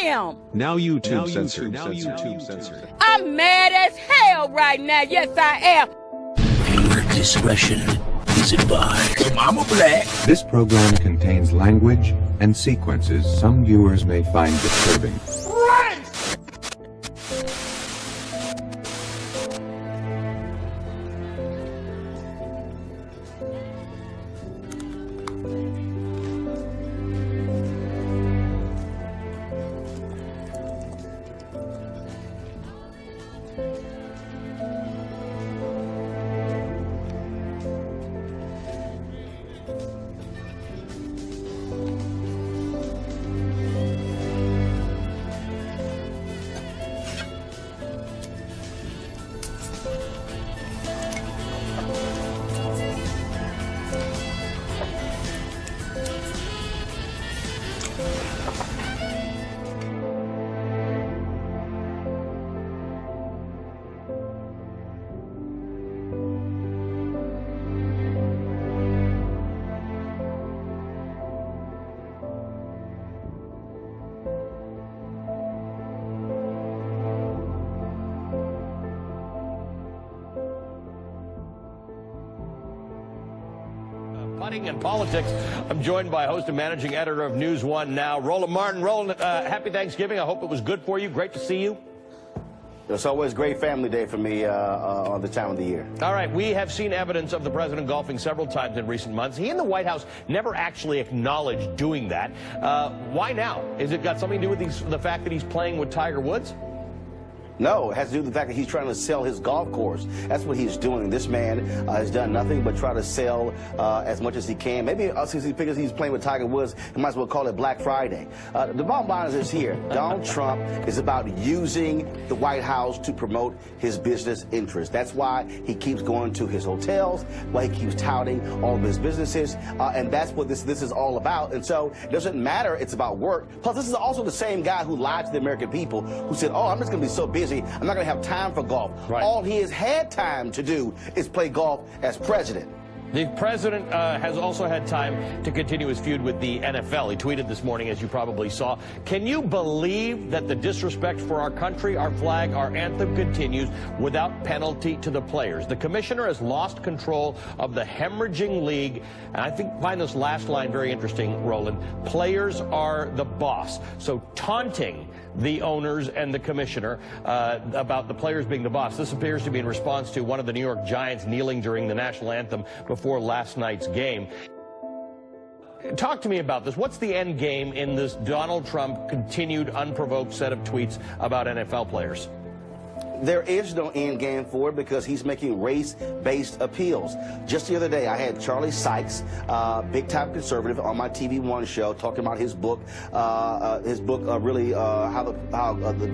am. Now YouTube censored. I'm mad as hell right now. Yes, I am. Viewer discretion is advised. Mama Black. This program contains language and sequences some viewers may find disturbing. Putting and politics. I'm joined by host and managing editor of News One Now, Roland Martin. Roland, happy Thanksgiving. I hope it was good for you. Great to see you. It's always a great family day for me on the time of the year. All right, we have seen evidence of the president golfing several times in recent months. He and the White House never actually acknowledged doing that. Why now? Is it got something to do with the fact that he's playing with Tiger Woods? No, it has to do with the fact that he's trying to sell his golf course. That's what he's doing. This man has done nothing but try to sell as much as he can. Maybe since he figures he's playing with Tiger Woods, he might as well call it Black Friday. The bottom line is here. Donald Trump is about using the White House to promote his business interests. That's why he keeps going to his hotels, why he keeps touting all of his businesses, and that's what this is all about. And so it doesn't matter. It's about work. Plus, this is also the same guy who lied to the American people, who said, oh, I'm just going to be so busy, I'm not going to have time for golf. Right. All he has had time to do is play golf as president. The president has also had time to continue his feud with the NFL. He tweeted this morning, as you probably saw, "Can you believe that the disrespect for our country, our flag, our anthem continues without penalty to the players? The commissioner has lost control of the hemorrhaging league." And I find this last line very interesting, Roland. Players are the boss. So taunting the owners and the commissioner about the players being the boss. This appears to be in response to one of the New York Giants kneeling during the national anthem before last night's game. Talk to me about this. What's the end game in this Donald Trump continued unprovoked set of tweets about NFL players? There is no end game for it because he's making race-based appeals. Just the other day, I had Charlie Sykes, big-time conservative, on my TV One show, talking about his book, how the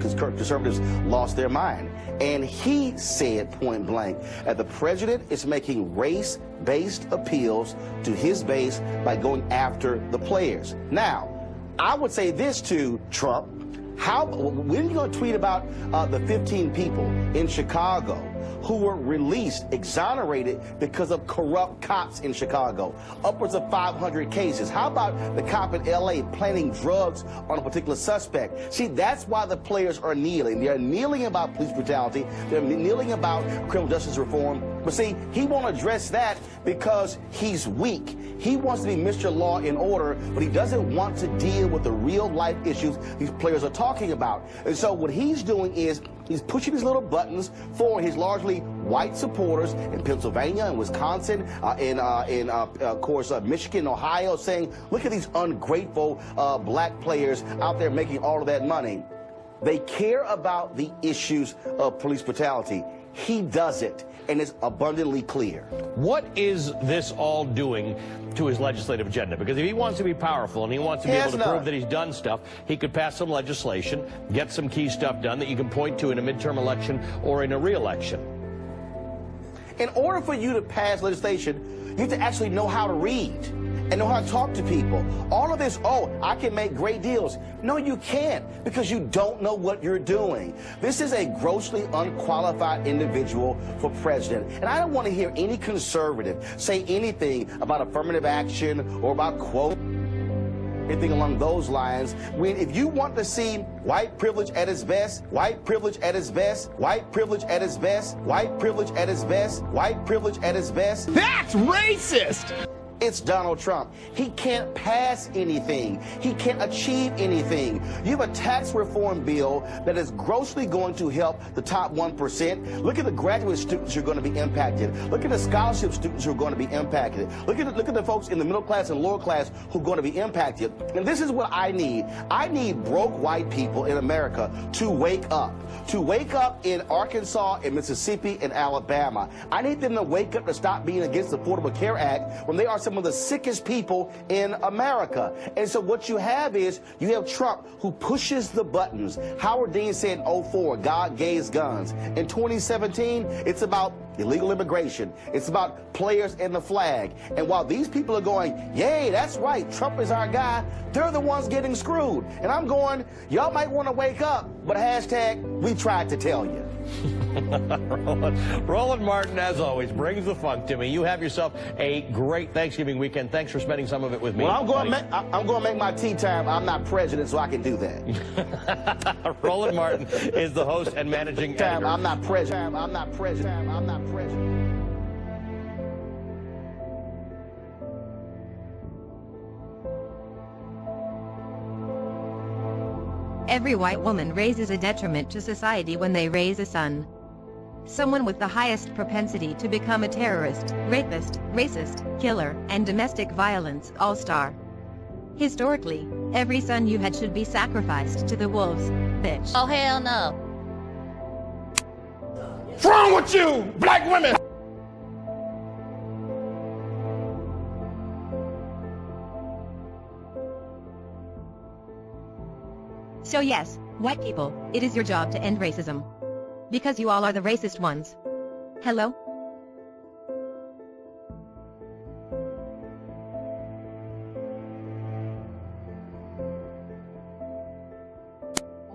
conservatives lost their mind. And he said point blank that the president is making race-based appeals to his base by going after the players. Now, I would say this to Trump. When are you going to tweet about the 15 people in Chicago who were released, exonerated because of corrupt cops in Chicago? Upwards of 500 cases. How about the cop in L.A. planting drugs on a particular suspect? See, that's why the players are kneeling. They're kneeling about police brutality. They're kneeling about criminal justice reform. But see, he won't address that because he's weak. He wants to be Mr. Law and Order, but he doesn't want to deal with the real-life issues these players are talking about. And so what he's doing is he's pushing these little buttons for his largely white supporters in Pennsylvania and Wisconsin, of course, Michigan, Ohio, saying, look at these ungrateful black players out there making all of that money. They care about the issues of police brutality. He doesn't, and it's abundantly clear. What is this all doing to his legislative agenda? Because if he wants to be powerful and he wants to be able to prove that he's done stuff, he could pass some legislation, get some key stuff done that you can point to in a midterm election or in a re-election. In order for you to pass legislation, you have to actually know how to read and know how to talk to people. All of this, oh, I can make great deals. No, you can't, because you don't know what you're doing. This is a grossly unqualified individual for president. And I don't want to hear any conservative say anything about affirmative action or about quote. anything along those lines. When if you want to see white privilege at its best, white privilege at its best, white privilege at its best, white privilege at its best, white privilege at its best, That's racist! it's Donald Trump. He can't pass anything. He can't achieve anything. You have a tax reform bill that is grossly going to help the top 1%. Look at the graduate students who are going to be impacted. Look at the scholarship students who are going to be impacted. Look at the folks in the middle class and lower class who are going to be impacted. And this is what I need. I need broke white people in America to wake up. To wake up in Arkansas, in Mississippi, and Alabama. I need them to wake up to stop being against the Affordable Care Act when they are some of the sickest people in America. And so what you have is, you have Trump who pushes the buttons. Howard Dean said in 2004, God gave guns. In 2017, it's about illegal immigration. It's about players and the flag. And while these people are going, yay, that's right, Trump is our guy, they're the ones getting screwed. And I'm going, y'all might want to wake up, but hashtag, we tried to tell you. Roland Martin, as always, brings the funk to me. You have yourself a great Thanksgiving weekend. Thanks for spending some of it with me. Well, I'm going to make my tea time. I'm not president, so I can do that. Roland Martin is the host and managing editor. I'm not president. I'm not president. I'm not president. Every white woman raises a detriment to society when they raise a son. Someone with the highest propensity to become a terrorist, rapist, racist, killer, and domestic violence all-star. Historically, every son you had should be sacrificed to the wolves, bitch. Oh, hell no. What's wrong with you, black women? So yes, white people, it is your job to end racism. Because you all are the racist ones. Hello?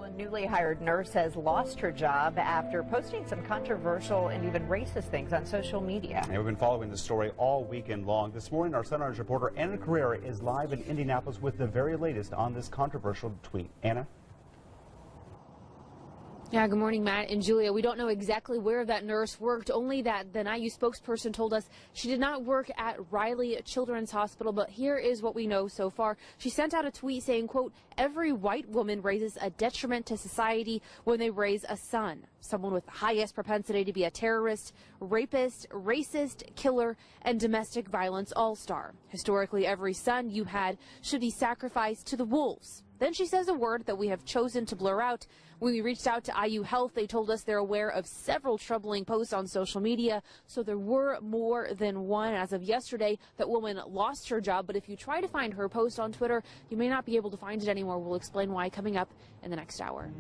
A newly hired nurse has lost her job after posting some controversial and even racist things on social media. And we've been following this story all weekend long. This morning, our Sun Orange reporter Anna Carrera is live in Indianapolis with the very latest on this controversial tweet. Anna? Yeah, good morning, Matt and Julia. We don't know exactly where that nurse worked, only that the NIU spokesperson told us she did not work at Riley Children's Hospital, but here is what we know so far. She sent out a tweet saying, quote, every white woman raises a detriment to society when they raise a son. Someone with the highest propensity to be a terrorist, rapist, racist, killer, and domestic violence all-star. Historically, every son you had should be sacrificed to the wolves. Then she says a word that we have chosen to blur out. When we reached out to IU Health, they told us they're aware of several troubling posts on social media, so there were more than one. As of yesterday, that woman lost her job, but if you try to find her post on Twitter, you may not be able to find it anymore. We'll explain why coming up in the next hour.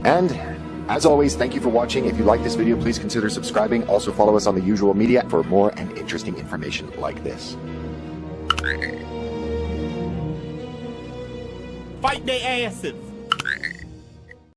And as always, thank you for watching. If you like this video, please consider subscribing. Also follow us on the usual media for more and interesting information like this. Fight their asses.